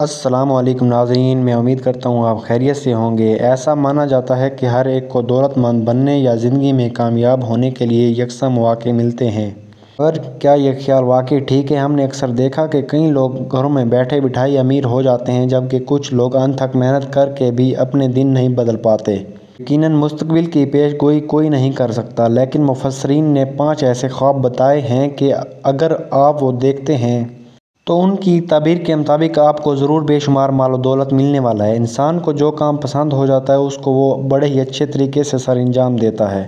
السلام علیکم ناظرین، میں امید کرتا ہوں آپ خیریت سے ہوں گے۔ ایسا مانا جاتا ہے کہ ہر ایک کو دولت مند بننے یا زندگی میں کامیاب ہونے کے لیے یکساں مواقع ملتے ہیں۔ اور کیا یہ خیال واقعی ٹھیک ہے؟ ہم نے اکثر دیکھا کہ کئی لوگ گھروں میں بیٹھے بٹھائے امیر ہو جاتے ہیں، جبکہ کچھ لوگ انتھک محنت کر کے بھی اپنے دن نہیں بدل پاتے۔ یقیناً مستقبل کی پیش گوئی کوئی نہیں کر سکتا، لیکن مفسرین نے 5 ایسے خواب بتائے ہیں کہ اگر آپ وہ دیکھتے ہیں تو ان کی تعبیر کے مطابق آپ کو ضرور بے شمار مال و دولت ملنے والا ہے۔ انسان کو جو کام پسند ہو جاتا ہے اس کو وہ بڑے ہی اچھے طریقے سے سر انجام دیتا ہے۔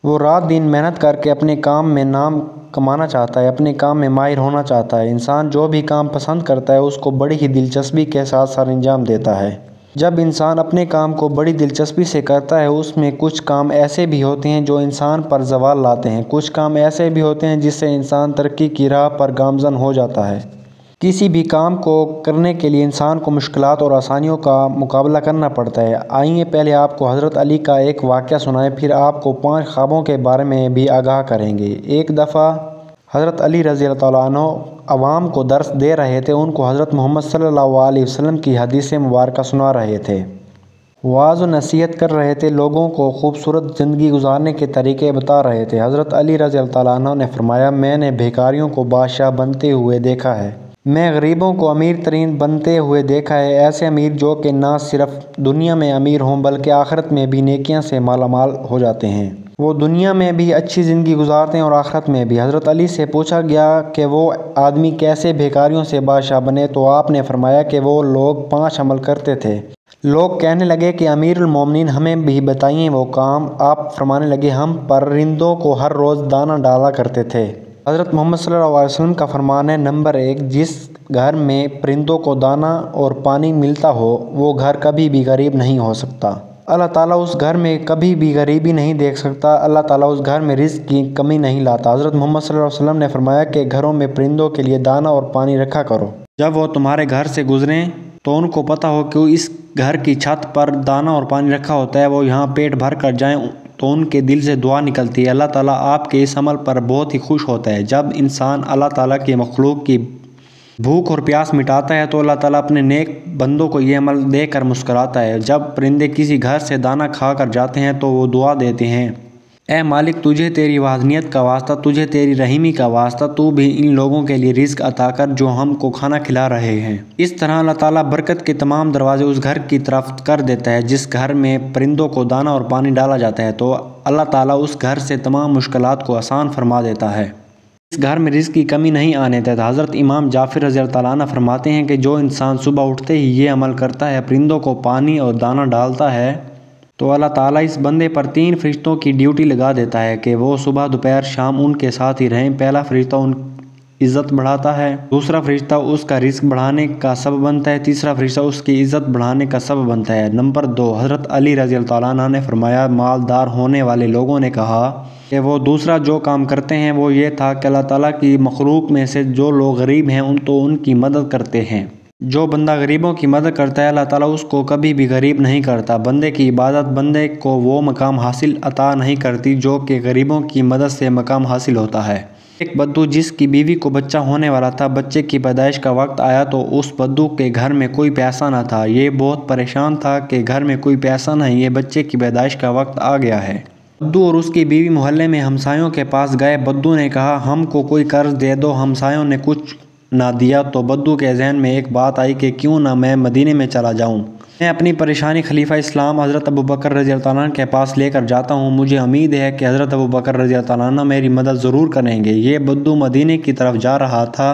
وہ رات دن محنت کر کے اپنے کام میں نام کمانا چاہتا ہے، اپنے کام میں ماہر ہونا چاہتا ہے۔ انسان جو بھی کام پسند کرتا ہے اس کو بڑی ہی دلچسپی کے ساتھ سر انجام دیتا ہے۔ جب انسان اپنے کام کو بڑی دلچسپی سے کرتا ہے، اس میں کچھ کام ایسے بھی ہوتے ہیں جو انسان پر زوال لاتے ہیں، کچھ کام ایسے بھی ہوتے ہیں جس سے انسان ترقی کی راہ پر گامزن ہو جاتا ہے۔ کسی بھی کام کو کرنے کے لیے انسان کو مشکلات اور آسانیوں کا مقابلہ کرنا پڑتا ہے۔ آئیے پہلے آپ کو حضرت علی کا ایک واقعہ سنائیں، پھر آپ کو 5 خوابوں کے بارے میں بھی آگاہ کریں گے۔ ایک دفعہ حضرت علی رضی اللہ عنہ عوام کو درس دے رہے تھے، ان کو حضرت محمد صلی اللہ علیہ وسلم کی حدیث مبارکہ سنا رہے تھے، وعظ و نصیحت کر رہے تھے، لوگوں کو خوبصورت زندگی گزارنے کے طریقے بتا رہے تھے۔ حضرت علی رضی اللہ عنہ نے فرمایا، میں نے بھیکاریوں کو بادشاہ بنتے ہوئے دیکھا ہے، میں غریبوں کو امیر ترین بنتے ہوئے دیکھا ہے، ایسے امیر جو کہ نہ صرف دنیا میں امیر ہوں بلکہ آخرت میں بھی نیکیاں سے مالا مال ہو جاتے ہیں۔ وہ دنیا میں بھی اچھی زندگی گزارتے ہیں اور آخرت میں بھی۔ حضرت علی سے پوچھا گیا کہ وہ آدمی کیسے بھیکاریوں سے بادشاہ بنے، تو آپ نے فرمایا کہ وہ لوگ 5 عمل کرتے تھے۔ لوگ کہنے لگے کہ امیر المومنین ہمیں بھی بتائیے وہ کام۔ آپ فرمانے لگے، ہم پرندوں کو ہر روز دانہ ڈالا کرتے تھے۔ حضرت محمد صلی اللہ علیہ وسلم کا فرمان ہے، نمبر 1، جس گھر میں پرندوں کو دانہ اور پانی ملتا ہو وہ گھر کبھی بھی غریب نہیں ہو سکتا۔ اللہ تعالیٰ اس گھر میں کبھی بھی غریبی نہیں دیکھ سکتا، اللہ تعالیٰ اس گھر میں رزق کی کمی نہیں لاتا۔ حضرت محمد صلی اللہ علیہ وسلم نے فرمایا کہ گھروں میں پرندوں کے لیے دانہ اور پانی رکھا کرو، جب وہ تمہارے گھر سے گزریں تو ان کو پتہ ہو کہ اس گھر کی چھت پر دانہ اور پانی رکھا ہوتا ہے، وہ یہاں پیٹ بھر کر جائیں تو ان کے دل سے دعا نکلتی ہے، اللہ تعالیٰ آپ کے اس عمل پر بہت ہی خوش ہوتا ہے۔ جب انسان اللہ تعالیٰ کی مخلوق کی بھوک اور پیاس مٹاتا ہے تو اللہ تعالیٰ اپنے نیک بندوں کو یہ عمل دے کر مسکراتا ہے۔ جب پرندے کسی گھر سے دانہ کھا کر جاتے ہیں تو وہ دعا دیتے ہیں، اے مالک، تجھے تیری وحدانیت کا واسطہ، تجھے تیری رحیمی کا واسطہ، تو بھی ان لوگوں کے لیے رزق عطا کر جو ہم کو کھانا کھلا رہے ہیں۔ اس طرح اللہ تعالیٰ برکت کے تمام دروازے اس گھر کی طرف کر دیتا ہے جس گھر میں پرندوں کو دانہ اور پانی ڈالا جاتا ہے، تو اللہ تعالیٰ اس گھر سے تمام مشکلات کو آسان فرما دیتا ہے، اس گھر میں رزق کی کمی نہیں آنے دیتا۔ حضرت امام جعفر رضی اللہ عنہ فرماتے ہیں کہ جو انسان صبح اٹھتے ہی یہ عمل کرتا ہے، پرندوں کو پانی اور دانہ ڈالتا ہے، تو اللہ تعالیٰ اس بندے پر 3 فرشتوں کی ڈیوٹی لگا دیتا ہے کہ وہ صبح دوپہر شام ان کے ساتھ ہی رہیں۔ پہلا فرشتہ ان عزت بڑھاتا ہے، دوسرا فرشتہ اس کا رزق بڑھانے کا سبب بنتا ہے، تیسرا فرشتہ اس کی عزت بڑھانے کا سبب بنتا ہے۔ نمبر 2، حضرت علی رضی اللہ عنہ نے فرمایا، مالدار ہونے والے لوگوں نے کہا کہ وہ دوسرا جو کام کرتے ہیں وہ یہ تھا کہ اللہ تعالیٰ کی مخلوق میں سے جو لوگ غریب ہیں ان کی مدد کرتے ہیں۔ جو بندہ غریبوں کی مدد کرتا ہے اللہ تعالیٰ اس کو کبھی بھی غریب نہیں کرتا۔ بندے کی عبادت بندے کو وہ مقام حاصل عطا نہیں کرتی جو کہ غریبوں کی مدد سے مقام حاصل ہوتا ہے۔ ایک بدو جس کی بیوی کو بچہ ہونے والا تھا، بچے کی پیدائش کا وقت آیا تو اس بدو کے گھر میں کوئی پیسہ نہ تھا۔ یہ بہت پریشان تھا کہ گھر میں کوئی پیسہ نہیں ہے، بچے کی پیدائش کا وقت آ گیا ہے۔ بدو اور اس کی بیوی محلے میں ہمسایوں کے پاس گئے۔ بدو نے کہا، ہم کو کوئی قرض دے دو۔ ہمسایوں نے کچھ نہ دیا تو بدو کے ذہن میں ایک بات آئی کہ کیوں نہ میں مدینے میں چلا جاؤں، میں اپنی پریشانی خلیفہ اسلام حضرت ابوبکر رضی اللہ عنہ کے پاس لے کر جاتا ہوں، مجھے امید ہے کہ حضرت ابوبکر رضی اللہ عنہ میری مدد ضرور کریں گے۔ یہ بدو مدینے کی طرف جا رہا تھا۔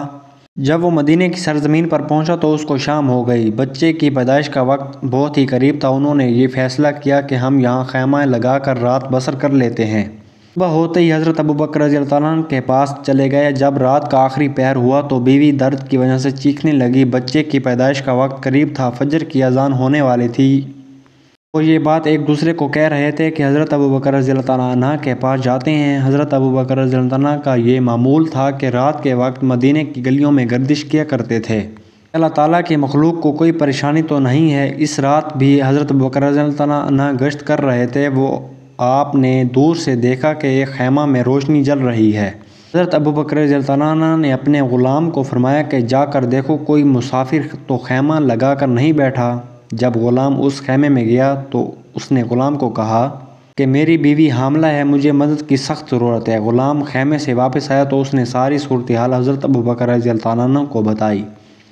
جب وہ مدینے کی سرزمین پر پہنچا تو اس کو شام ہو گئی، بچے کی پیدائش کا وقت بہت ہی قریب تھا۔ انہوں نے یہ فیصلہ کیا کہ ہم یہاں خیمہ لگا کر رات بسر کر لیتے ہیں۔ صبح ہوتے ہی حضرت ابوبکر رضی اللہ عنہ کے پاس چلے گئے۔ جب رات کا آخری پہر ہوا تو بیوی درد کی وجہ سے چیخنے لگی، بچے کی پیدائش کا وقت قریب تھا، فجر کی اذان ہونے والی تھی۔ وہ یہ بات ایک دوسرے کو کہہ رہے تھے کہ حضرت ابوبکر رضی اللہ عنہ کے پاس جاتے ہیں۔ حضرت ابوبکر رضی اللہ عنہ کا یہ معمول تھا کہ رات کے وقت مدینے کی گلیوں میں گردش کیا کرتے تھے۔ اللہ تعالیٰ کی مخلوق کو کوئی پریشانی تو نہیں ہے۔ اس رات بھی حضرت ابوبکر رضی اللہ عنہ گشت کر رہے تھے۔ وہ آپ نے دور سے دیکھا کہ ایک خیمہ میں روشنی جل رہی ہے۔ حضرت ابو بکر رضی اللہ عنہ نے اپنے غلام کو فرمایا کہ جا کر دیکھو کوئی مسافر تو خیمہ لگا کر نہیں بیٹھا۔ جب غلام اس خیمے میں گیا تو اس نے غلام کو کہا کہ میری بیوی حاملہ ہے، مجھے مدد کی سخت ضرورت ہے۔ غلام خیمے سے واپس آیا تو اس نے ساری صورتحال حضرت ابو بکر رضی اللہ عنہ کو بتائی۔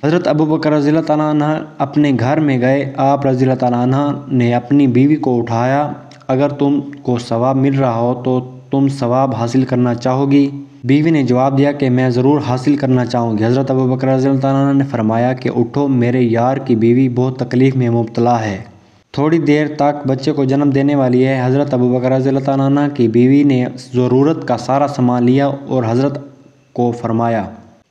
حضرت ابو بکر رضی اللہ عنہ اپنے گھر میں گئے۔ آپ رضی اللہ عنہ نے اپنی بیوی کو اٹھایا۔ اگر تم کو ثواب مل رہا ہو تو تم ثواب حاصل کرنا چاہو گی؟ بیوی نے جواب دیا کہ میں ضرور حاصل کرنا چاہوں گی۔ حضرت ابو بکر رضی اللہ عنہ نے فرمایا کہ اٹھو، میرے یار کی بیوی بہت تکلیف میں مبتلا ہے، تھوڑی دیر تک بچے کو جنم دینے والی ہے۔ حضرت ابو بکر رضی اللہ عنہ کی بیوی نے ضرورت کا سارا سامان لیا اور حضرت کو فرمایا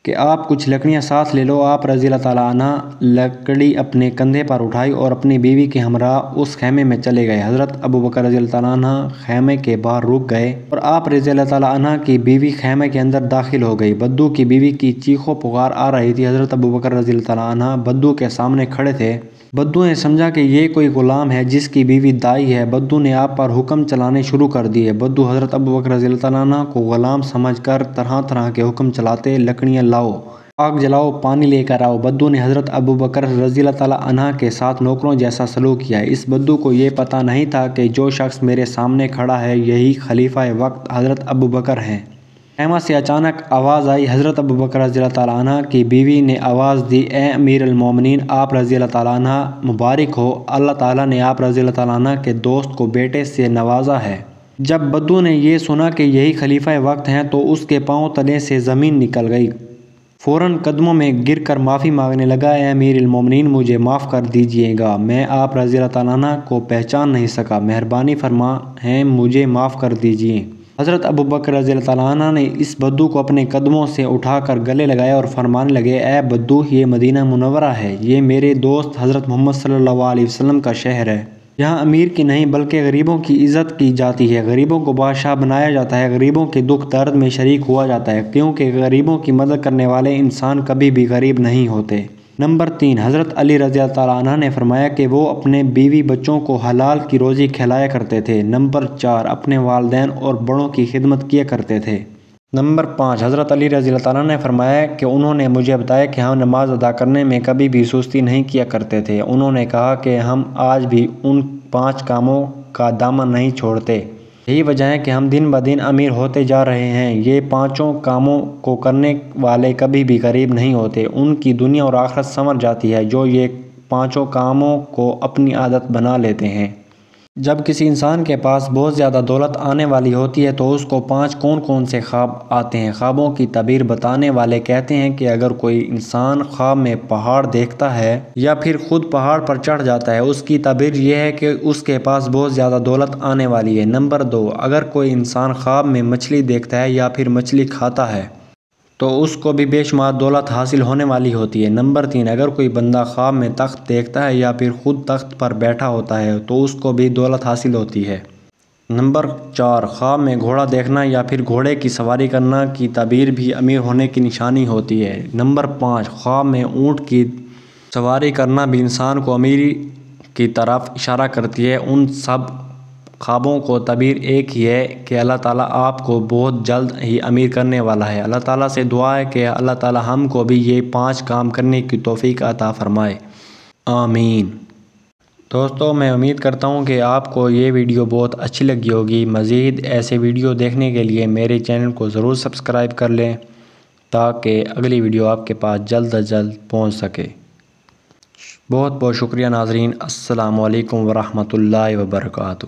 کہ آپ کچھ لکڑیاں ساتھ لے لو۔ آپ رضی اللہ عنہ لکڑی اپنے کندھے پر اٹھائی اور اپنی بیوی کے ہمراہ اس خیمے میں چلے گئے۔ حضرت ابو بکر رضی اللہ عنہ خیمے کے باہر رک گئے اور آپ رضی اللہ عنہ کی بیوی خیمے کے اندر داخل ہو گئی۔ بدو کی بیوی کی چیخو پکار آ رہی تھی۔ حضرت ابو بکر رضی اللہ عنہ بدو کے سامنے کھڑے تھے۔ بدو نے سمجھا کہ یہ کوئی غلام ہے جس کی بیوی دائی ہے۔ بدو نے آپ پر حکم چلانے شروع کر دیے۔ بدو حضرت ابو بکر رضی اللہ عنہ کو غلام سمجھ کر طرح طرح کے حکم چلاتے، لکڑیاں لاؤ، آگ جلاؤ، پانی لے کر آؤ۔ بدو نے حضرت ابو بکر رضی اللہ عنہ کے ساتھ نوکروں جیسا سلوک کیا۔ اس بدو کو یہ پتہ نہیں تھا کہ جو شخص میرے سامنے کھڑا ہے یہی خلیفہ وقت حضرت ابو بکر ہیں۔ خیمہ سے اچانک آواز آئی۔ حضرت ابو بکر رضی اللہ عنہ کی بیوی نے آواز دی، اے امیر المومنین، آپ رضی اللہ عنہ مبارک ہو، اللہ تعالیٰ نے آپ رضی اللہ عنہ کے دوست کو بیٹے سے نوازا ہے۔ جب بدو نے یہ سنا کہ یہی خلیفہ وقت ہیں تو اس کے پاؤں تلے سے زمین نکل گئی۔ فوراً قدموں میں گر کر معافی مانگنے لگا، اے امیر المومنین، مجھے معاف کر دیجئے گا، میں آپ رضی اللہ عنہ کو پہچان نہیں سکا، مہربانی فرمائیں مجھے معاف کر دیجئے۔ حضرت ابو بکر رضی اللہ عنہ نے اس بدو کو اپنے قدموں سے اٹھا کر گلے لگایا اور فرمانے لگے، اے بدو، یہ مدینہ منورہ ہے، یہ میرے دوست حضرت محمد صلی اللہ علیہ وسلم کا شہر ہے۔ یہاں امیر کی نہیں بلکہ غریبوں کی عزت کی جاتی ہے، غریبوں کو بادشاہ بنایا جاتا ہے، غریبوں کے دکھ درد میں شریک ہوا جاتا ہے، کیونکہ غریبوں کی مدد کرنے والے انسان کبھی بھی غریب نہیں ہوتے۔ نمبر 3، حضرت علی رضی اللہ عنہ نے فرمایا کہ وہ اپنے بیوی بچوں کو حلال کی روزی کھلایا کرتے تھے۔ نمبر 4، اپنے والدین اور بڑوں کی خدمت کیا کرتے تھے۔ نمبر 5، حضرت علی رضی اللہ عنہ نے فرمایا کہ انہوں نے مجھے بتایا کہ ہم نماز ادا کرنے میں کبھی بھی سستی نہیں کیا کرتے تھے۔ انہوں نے کہا کہ ہم آج بھی ان 5 کاموں کا دامن نہیں چھوڑتے۔ یہی وجہ ہے کہ ہم دن بدن امیر ہوتے جا رہے ہیں۔ یہ 5 کاموں کو کرنے والے کبھی بھی غریب نہیں ہوتے، ان کی دنیا اور آخرت سنور جاتی ہے جو یہ 5 کاموں کو اپنی عادت بنا لیتے ہیں۔ جب کسی انسان کے پاس بہت زیادہ دولت آنے والی ہوتی ہے تو اس کو 5 کون سے خواب آتے ہیں۔ خوابوں کی تعبیر بتانے والے کہتے ہیں کہ اگر کوئی انسان خواب میں پہاڑ دیکھتا ہے یا پھر خود پہاڑ پر چڑھ جاتا ہے، اس کی تعبیر یہ ہے کہ اس کے پاس بہت زیادہ دولت آنے والی ہے۔ نمبر 2، اگر کوئی انسان خواب میں مچھلی دیکھتا ہے یا پھر مچھلی کھاتا ہے تو اس کو بھی بے شمار دولت حاصل ہونے والی ہوتی ہے۔ نمبر 3، اگر کوئی بندہ خواب میں تخت دیکھتا ہے یا پھر خود تخت پر بیٹھا ہوتا ہے تو اس کو بھی دولت حاصل ہوتی ہے۔ نمبر 4، خواب میں گھوڑا دیکھنا یا پھر گھوڑے کی سواری کرنا کی تعبیر بھی امیر ہونے کی نشانی ہوتی ہے۔ نمبر 5، خواب میں اونٹ کی سواری کرنا بھی انسان کو امیری کی طرف اشارہ کرتی ہے۔ ان سب خوابوں کو تعبیر ایک ہی ہے کہ اللہ تعالیٰ آپ کو بہت جلد ہی امیر کرنے والا ہے۔ اللہ تعالیٰ سے دعا ہے کہ اللہ تعالیٰ ہم کو بھی یہ 5 کام کرنے کی توفیق عطا فرمائے، آمین۔ دوستو، میں امید کرتا ہوں کہ آپ کو یہ ویڈیو بہت اچھی لگی ہوگی۔ مزید ایسے ویڈیو دیکھنے کے لیے میرے چینل کو ضرور سبسکرائب کر لیں تاکہ اگلی ویڈیو آپ کے پاس جلد از جلد پہنچ سکے۔ بہت بہت شکریہ ناظرین۔ السلام علیکم ورحمۃ اللہ وبرکاتہ۔